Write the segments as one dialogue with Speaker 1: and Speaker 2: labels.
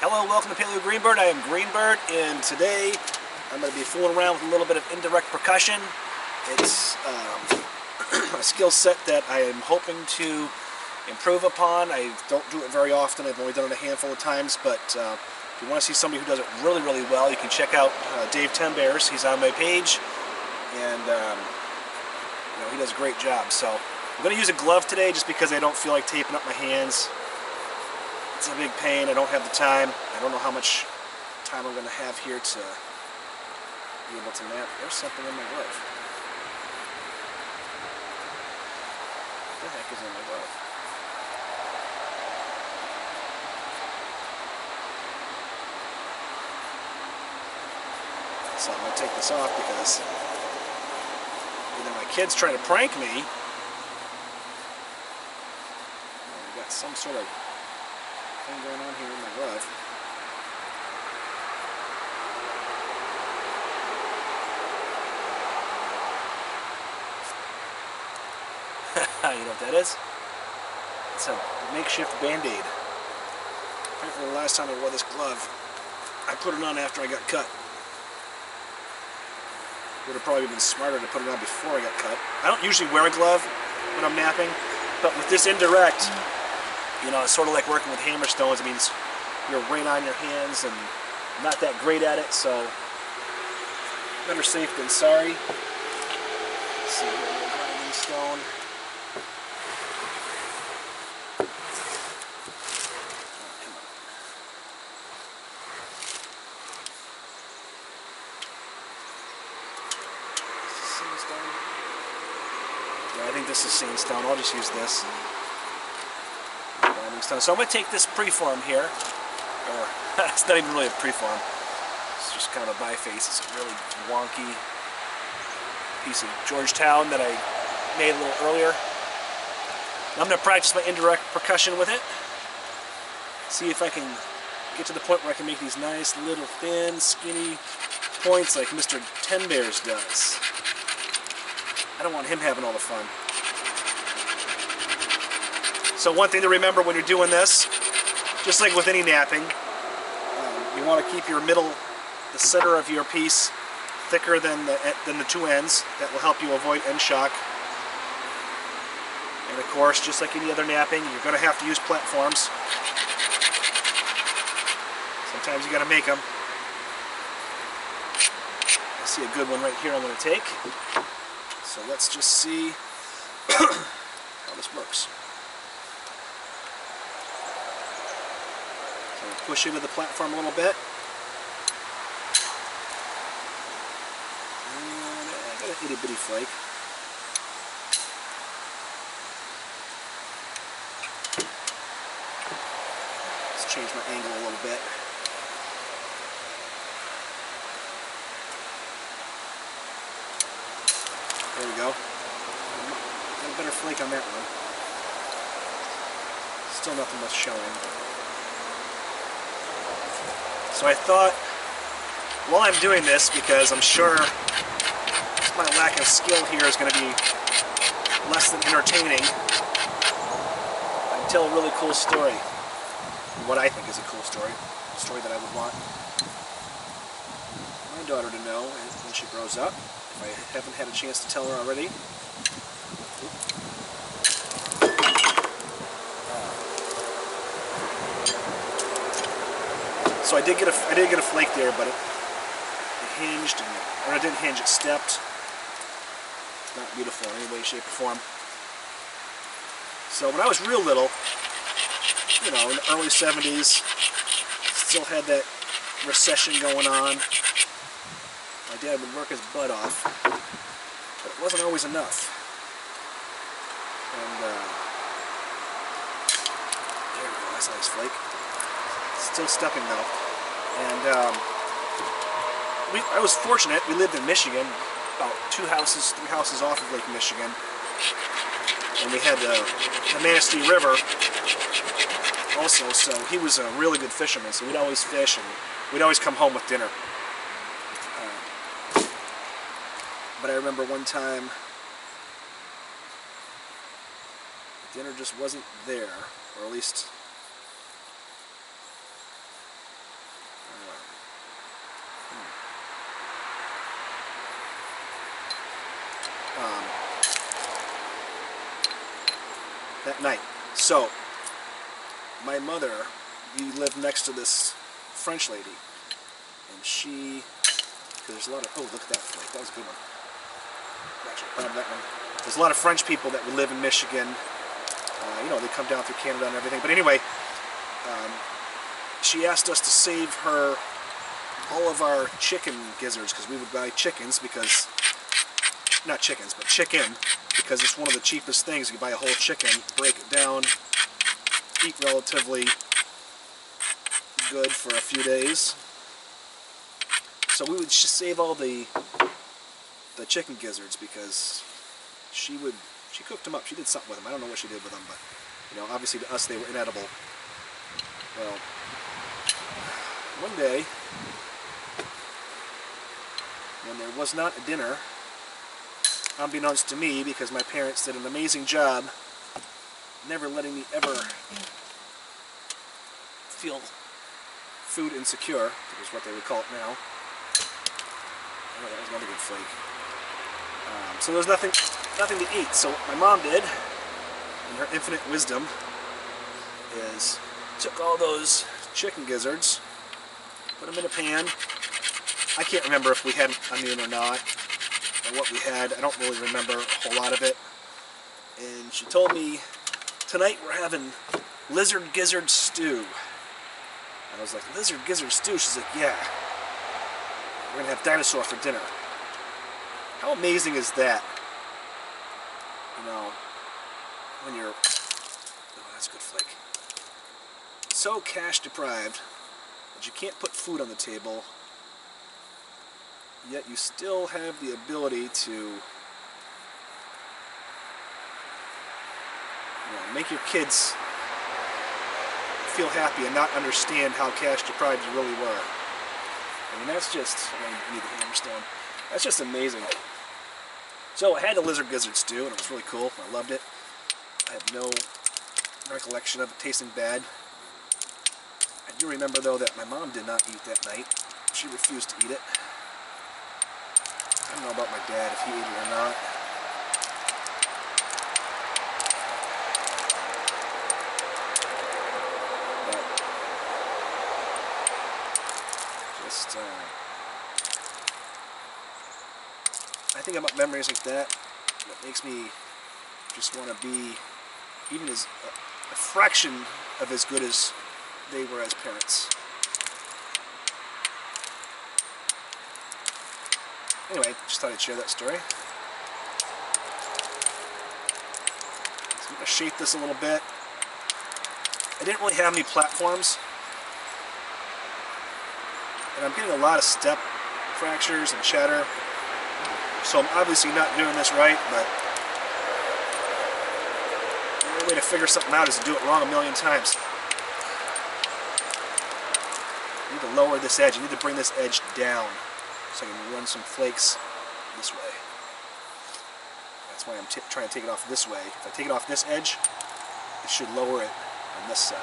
Speaker 1: Hello, welcome to Paleo Greenbird. I am Greenbird, and today I'm going to be fooling around with a little bit of indirect percussion. It's a skill set that I am hoping to improve upon. I don't do it very often. I've only done it a handful of times, but if you want to see somebody who does it really, really well, you can check out Dave Tenbears. He's on my page, and he does a great job. So I'm going to use a glove today just because I don't feel like taping up my hands. It's a big pain. I don't have the time. I don't know how much time I'm going to have here to be able to nap. There's something in my glove. What the heck is in my glove? So I'm going to take this off because either my kid's trying to prank me, or I've got some sort of thing going on here in my glove. You know what that is? It's a makeshift band-aid. Apparently the last time I wore this glove, I put it on after I got cut. Would have probably been smarter to put it on before I got cut. I don't usually wear a glove when I'm napping, but with this indirect, it's sort of like working with hammer stones. It means you're right on your hands, and I'm not that great at it, so better safe than sorry. Let's see here, a grinding stone. Yeah, I think this is sandstone. I'll just use this. So I'm going to take this preform here, or it's not even really a preform, it's just kind of a biface. It's a really wonky piece of Georgetown that I made a little earlier. I'm going to practice my indirect percussion with it, see if I can get to the point where I can make these nice little thin, skinny points like Mr. Tenbears does. I don't want him having all the fun. So one thing to remember when you're doing this, just like with any napping, you want to keep your middle, the center of your piece, thicker than the two ends. That will help you avoid end shock. And of course, just like any other napping, you're going to have to use platforms. Sometimes you got to make them. I see a good one right here I'm going to take. So let's just see how this works. Push into the platform a little bit. And I got an itty bitty flake. Let's change my angle a little bit. There we go. Got a better flake on that one. Still nothing much showing. So I thought, while I'm doing this, because I'm sure my lack of skill here is going to be less than entertaining, I can tell a really cool story. What I think is a cool story. A story that I would want my daughter to know when she grows up, if I haven't had a chance to tell her already. So I did get a flake there, but it hinged, or it didn't hinge, it stepped. Not beautiful in any way, shape, or form. So when I was real little, in the early 70s, still had that recession going on. My dad would work his butt off, but it wasn't always enough. And there we go, that's a nice flake. Still stepping though, and I was fortunate. We lived in Michigan, about 3 houses off of Lake Michigan, and we had the Manistee River also. So he was a really good fisherman. So we'd always fish, and we'd always come home with dinner. But I remember one time, dinner just wasn't there, or at least that night. So, my mother, we lived next to this French lady, and she, because there's a lot of, oh, look at that flake, that was a good one. Actually, that one. There's a lot of French people that would live in Michigan. You know, they come down through Canada and everything. But anyway, she asked us to save her all of our chicken gizzards, because we would buy chickens because, not chickens, but chicken, because it's one of the cheapest things. You buy a whole chicken, break it down, eat relatively good for a few days. So we would just save all the chicken gizzards, because she cooked them up. She did something with them. I don't know what she did with them, but you know, obviously to us they were inedible. Well, one day when there was not a dinner, unbeknownst to me, because my parents did an amazing job never letting me ever feel food insecure, which is what they would call it now. Oh, that was another good flake. So there was nothing to eat. So what my mom did, in her infinite wisdom, is took all those chicken gizzards, put them in a pan. I can't remember if we had onion or not, or what we had. I don't really remember a whole lot of it. And she told me, tonight we're having lizard gizzard stew. And I was like, lizard gizzard stew? She's like, yeah. We're going to have dinosaur for dinner. How amazing is that? You know, when you're, oh, that's a good flake. So cash deprived that you can't put food on the table, yet you still have the ability to, you know, make your kids feel happy and not understand how cash deprived you really were. I mean, that's just, I need the hammerstone. That's just amazing. So I had the lizard gizzard stew, and it was really cool. I loved it. I have no recollection of it tasting bad. I do remember, though, that my mom did not eat that night. She refused to eat it. I don't know about my dad, if he ate it or not. But just, I think about memories like that. That makes me just want to be even as a fraction of as good as they were as parents. Anyway, just thought I'd share that story. So I'm going to shape this a little bit. I didn't really have any platforms, and I'm getting a lot of step fractures and chatter. So I'm obviously not doing this right, but the only way to figure something out is to do it wrong a million times. You need to lower this edge. You need to bring this edge down so I can run some flakes this way. That's why I'm trying to take it off this way. If I take it off this edge, it should lower it on this side.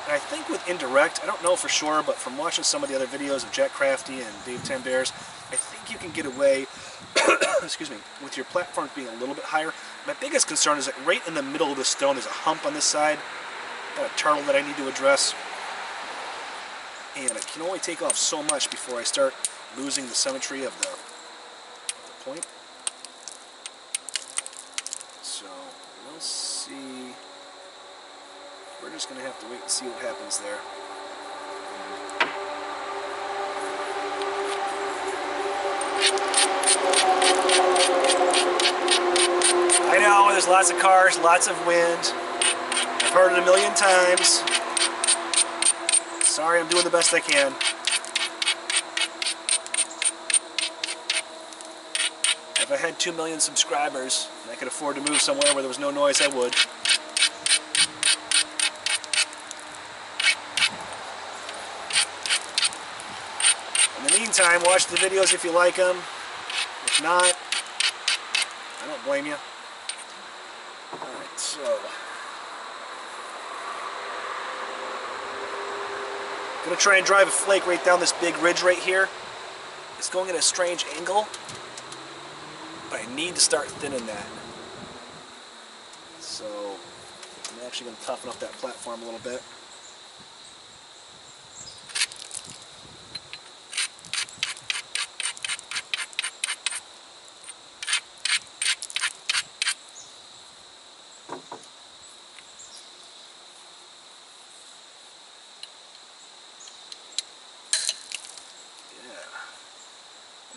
Speaker 1: And I think with Indirect, I don't know for sure, but from watching some of the other videos of Jack Crafty and Dave 10 Bears, I think you can get away excuse me, with your platforms being a little bit higher. My biggest concern is that right in the middle of the stone is a hump on this side. Got a turtle that I need to address. And I can only take off so much before I start losing the symmetry of the point. So we'll see. We're just going to have to wait and see what happens there. I know, there's lots of cars, lots of wind. I've heard it a million times. Sorry, I'm doing the best I can. If I had 2 million subscribers and I could afford to move somewhere where there was no noise, I would. In the meantime, watch the videos if you like them. If not, I don't blame you. Alright, so I'm going to try and drive a flake right down this big ridge right here. It's going at a strange angle, but I need to start thinning that. So I'm actually going to toughen up that platform a little bit.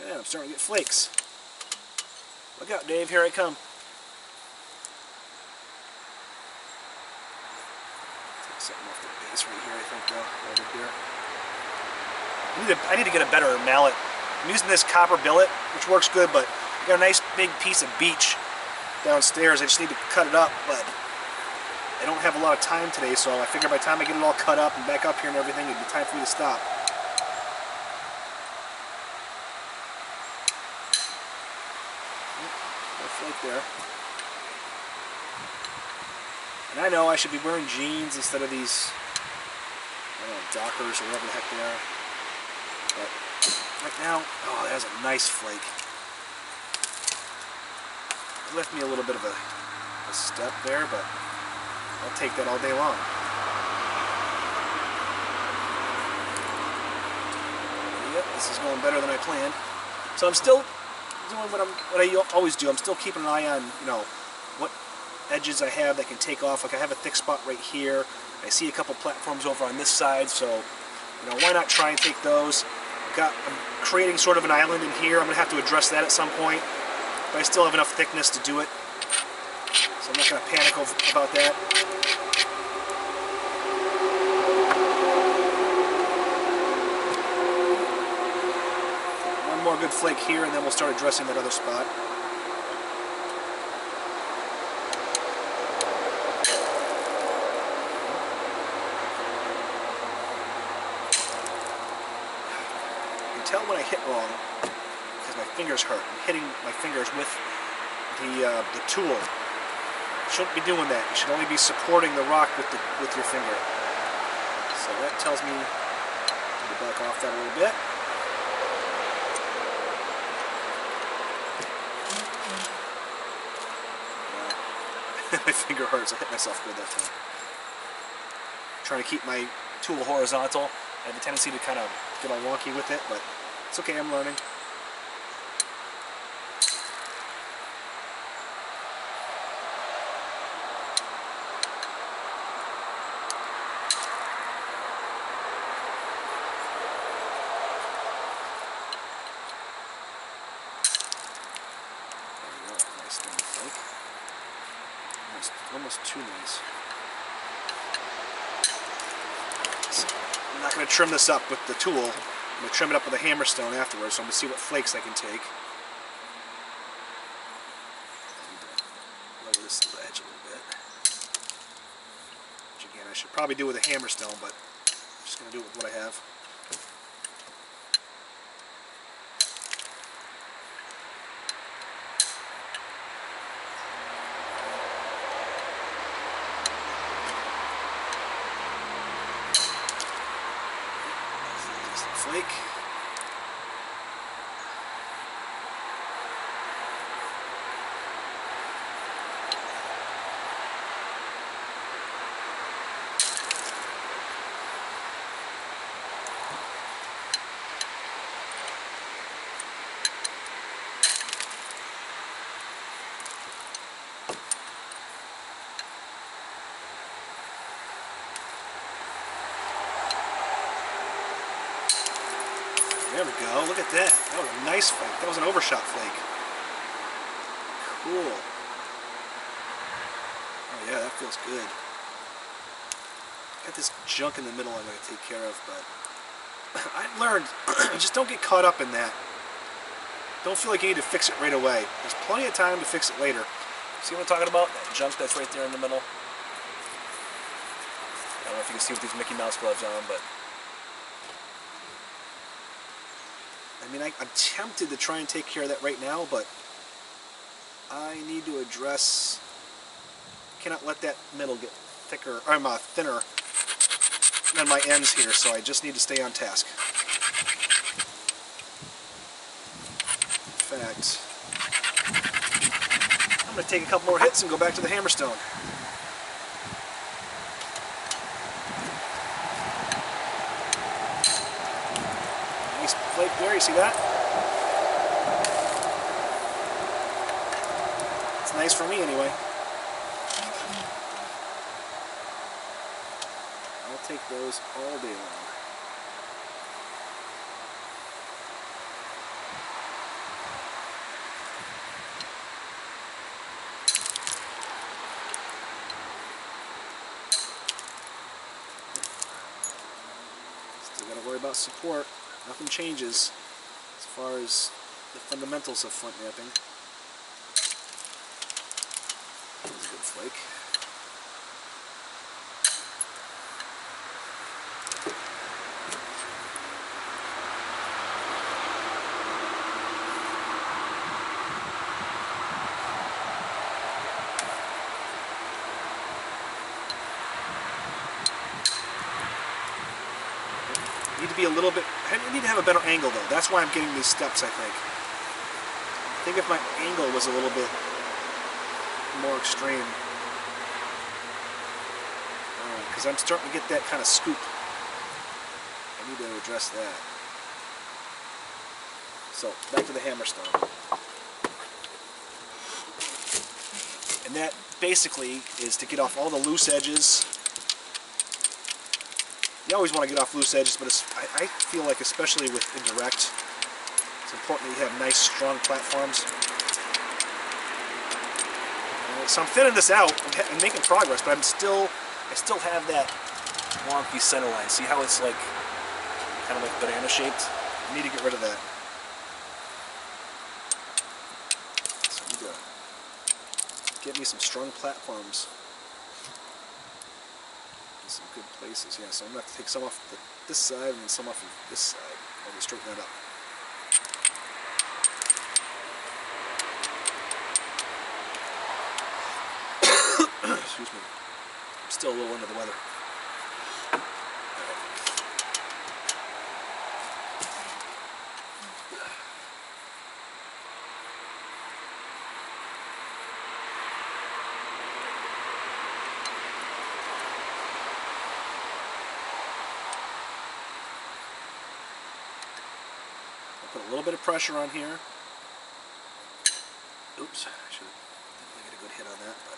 Speaker 1: Yeah, I'm starting to get flakes. Look out, Dave, here I come. Take something off the base right here, I think, though, over here. I need to get a better mallet. I'm using this copper billet, which works good, but I got a nice big piece of beech downstairs. I just need to cut it up, but I don't have a lot of time today, so I figure by the time I get it all cut up and back up here and everything, it'd be time for me to stop. Flake there. And I know I should be wearing jeans instead of these, I don't know, Dockers or whatever the heck they are. But right now, oh, that was a nice flake. It left me a little bit of a step there, but I'll take that all day long. Yep, this is going better than I planned. So I'm still doing what I always do. I'm still keeping an eye on, you know, what edges I have that can take off. Like I have a thick spot right here. I see a couple platforms over on this side, so you know, why not try and take those? I'm creating sort of an island in here. I'm gonna have to address that at some point, but I still have enough thickness to do it, so I'm not gonna panic about that. More good flake here, and then we'll start addressing that other spot. You can tell when I hit wrong because my fingers hurt. I'm hitting my fingers with the tool. You shouldn't be doing that. You should only be supporting the rock with your finger. So that tells me to back off that a little bit. My finger hurts. I hit myself good that time. Trying to keep my tool horizontal. I have a tendency to kind of get all wonky with it, but it's okay, I'm learning. There we go. Nice thin flake. Almost too nice. So I'm not going to trim this up with the tool. I'm going to trim it up with a hammer stone afterwards, so I'm going to see what flakes I can take. Lower this ledge a little bit. Which again, I should probably do with a hammer stone, but I'm just going to do it with what I have. Flake. There we go. Look at that. That was a nice flake. That was an overshot flake. Cool. Oh yeah, that feels good. Got this junk in the middle I'm going to take care of, but I've learned, just don't get caught up in that. Don't feel like you need to fix it right away. There's plenty of time to fix it later. See what I'm talking about? That junk that's right there in the middle. I don't know if you can see with these Mickey Mouse gloves on, but I mean, I'm tempted to try and take care of that right now, but I need to address, cannot let that middle get thicker, or thinner getting on my ends here, so I just need to stay on task. In fact, I'm going to take a couple more hits and go back to the hammerstone. Nice flake there, you see that? It's nice for me anyway. I'll take those all day long. Still got to worry about support. Nothing changes as far as the fundamentals of flint knapping. That's a good flake. Need to be a little bit, I need to have a better angle though. That's why I'm getting these steps, I think. I think if my angle was a little bit more extreme. Because I'm starting to get that kind of scoop. I need to address that. So, back to the hammerstone. And that basically is to get off all the loose edges. You always want to get off loose edges, but I feel like especially with indirect, it's important that you have nice, strong platforms. So I'm thinning this out. I'm making progress, but I still have that wonky center line. See how it's like kind of like banana shaped? I need to get rid of that. So I need to get me some strong platforms. Some good places, yeah. So I'm going to have to take some off this side and then some off of this side. I'll just straighten that up. Excuse me. I'm still a little under the weather. Put a little bit of pressure on here. Oops, I should definitely get a good hit on that. But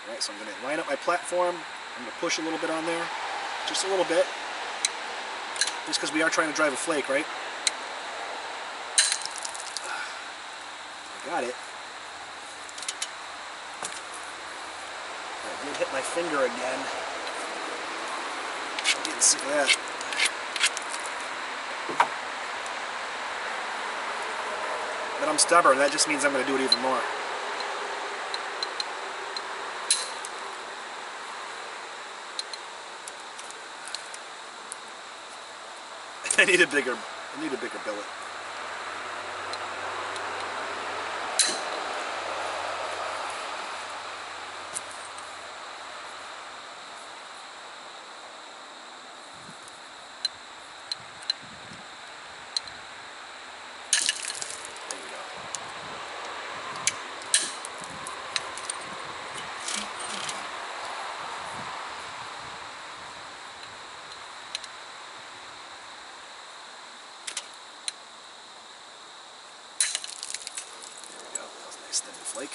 Speaker 1: alright, so I'm going to line up my platform. I'm going to push a little bit on there. Just a little bit. Just because we are trying to drive a flake, right? I got it. I did hit my finger again. I'm getting sick of that. But I'm stubborn, that just means I'm going to do it even more. I need a bigger billet. Extended flake.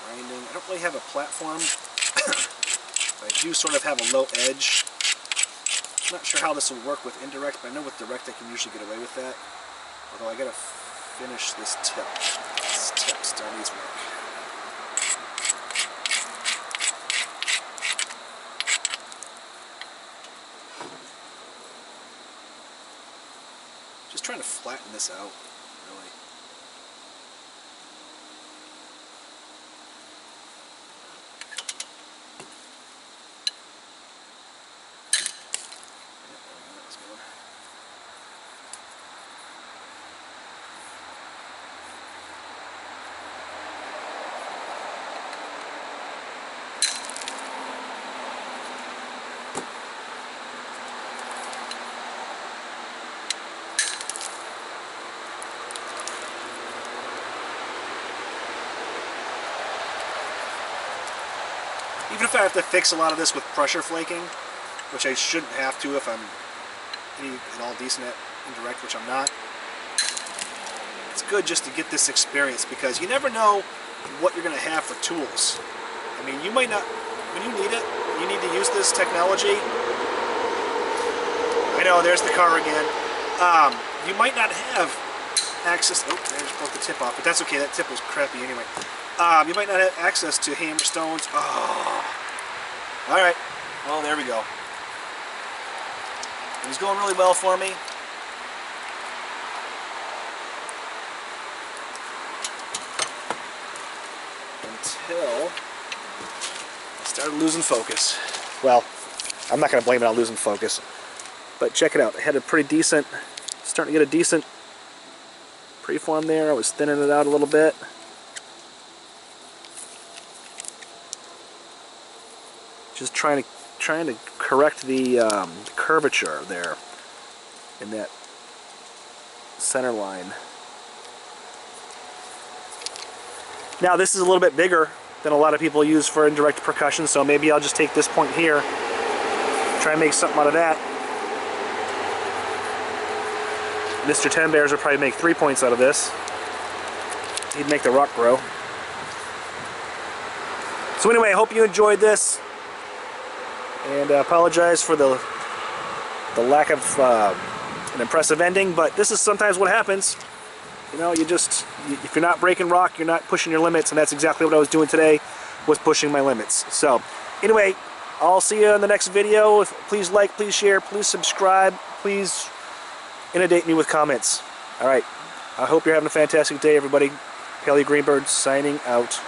Speaker 1: Grinding. I don't really have a platform. I do sort of have a low edge. I'm not sure how this will work with indirect, but I know with direct I can usually get away with that. Although I gotta finish this tip. This tip still needs work. Just trying to flatten this out, really. Even if I have to fix a lot of this with pressure flaking, which I shouldn't have to if I'm at all decent at indirect, which I'm not. It's good just to get this experience because you never know what you're going to have for tools. I mean, you might not, when you need it, you need to use this technology. I know, there's the car again. You might not have access, oh, I just broke the tip off, but that's okay, that tip was crappy anyway. You might not have access to hammerstones. Oh. Alright, well, there we go. It was going really well for me. Until I started losing focus. Well, I'm not going to blame it on losing focus. But check it out. I had a pretty decent, starting to get a decent preform there. I was thinning it out a little bit. Just trying to correct the curvature there in that center line. Now this is a little bit bigger than a lot of people use for indirect percussion, so maybe I'll just take this point here, try and make something out of that. Mr. 10 Bears would probably make 3 points out of this. He'd make the rock grow. So anyway, I hope you enjoyed this. And I apologize for the lack of an impressive ending, but this is sometimes what happens. You know, if you're not breaking rock, you're not pushing your limits, and that's exactly what I was doing today, was pushing my limits. So anyway, I'll see you in the next video. Please like, please share, please subscribe, please inundate me with comments. Alright, I hope you're having a fantastic day, everybody. Haley Greenberg signing out.